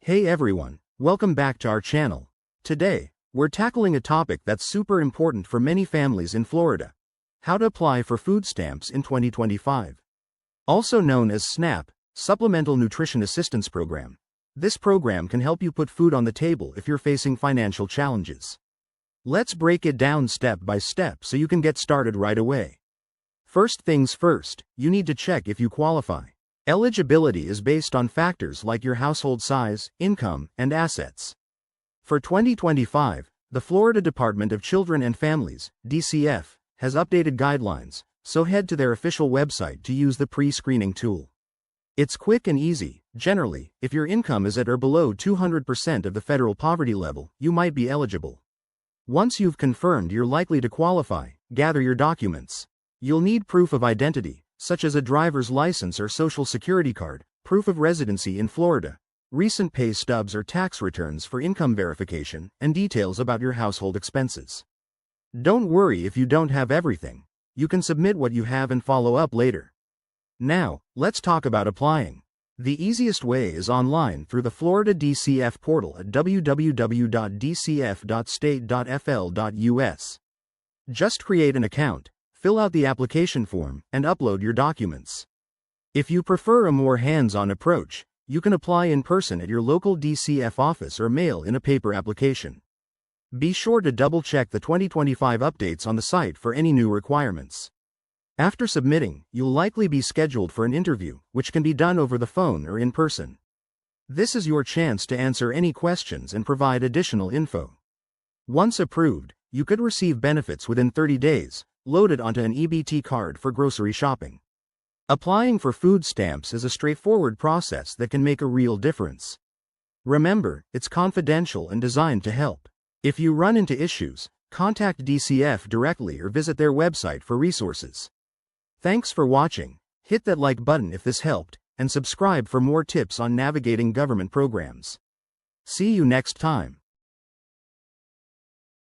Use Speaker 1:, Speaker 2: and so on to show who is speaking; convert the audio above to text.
Speaker 1: Hey everyone, welcome back to our channel. Today, we're tackling a topic that's super important for many families in Florida: how to apply for food stamps in 2025. Also known as SNAP, Supplemental Nutrition Assistance Program. This program can help you put food on the table if you're facing financial challenges. Let's break it down step by step so you can get started right away. First things first, you need to check if you qualify. Eligibility is based on factors like your household size, income, and assets. For 2025, the Florida Department of Children and Families, DCF, has updated guidelines, so head to their official website to use the pre-screening tool. It's quick and easy. Generally, if your income is at or below 200% of the federal poverty level, you might be eligible. Once you've confirmed you're likely to qualify, gather your documents. You'll need proof of identity, such as a driver's license or social security card, proof of residency in Florida, recent pay stubs or tax returns for income verification, and details about your household expenses. Don't worry if you don't have everything. You can submit what you have and follow up later. Now, let's talk about applying. The easiest way is online through the Florida DCF portal at www.dcf.state.fl.us. Just create an account, fill out the application form, and upload your documents. If you prefer a more hands-on approach, you can apply in person at your local DCF office or mail in a paper application. Be sure to double-check the 2025 updates on the site for any new requirements. After submitting, you'll likely be scheduled for an interview, which can be done over the phone or in person. This is your chance to answer any questions and provide additional info. Once approved, you could receive benefits within 30 days, loaded onto an EBT card for grocery shopping. Applying for food stamps is a straightforward process that can make a real difference. Remember, it's confidential and designed to help. If you run into issues, contact DCF directly or visit their website for resources. Thanks for watching. Hit that like button if this helped, and subscribe for more tips on navigating government programs. See you next time.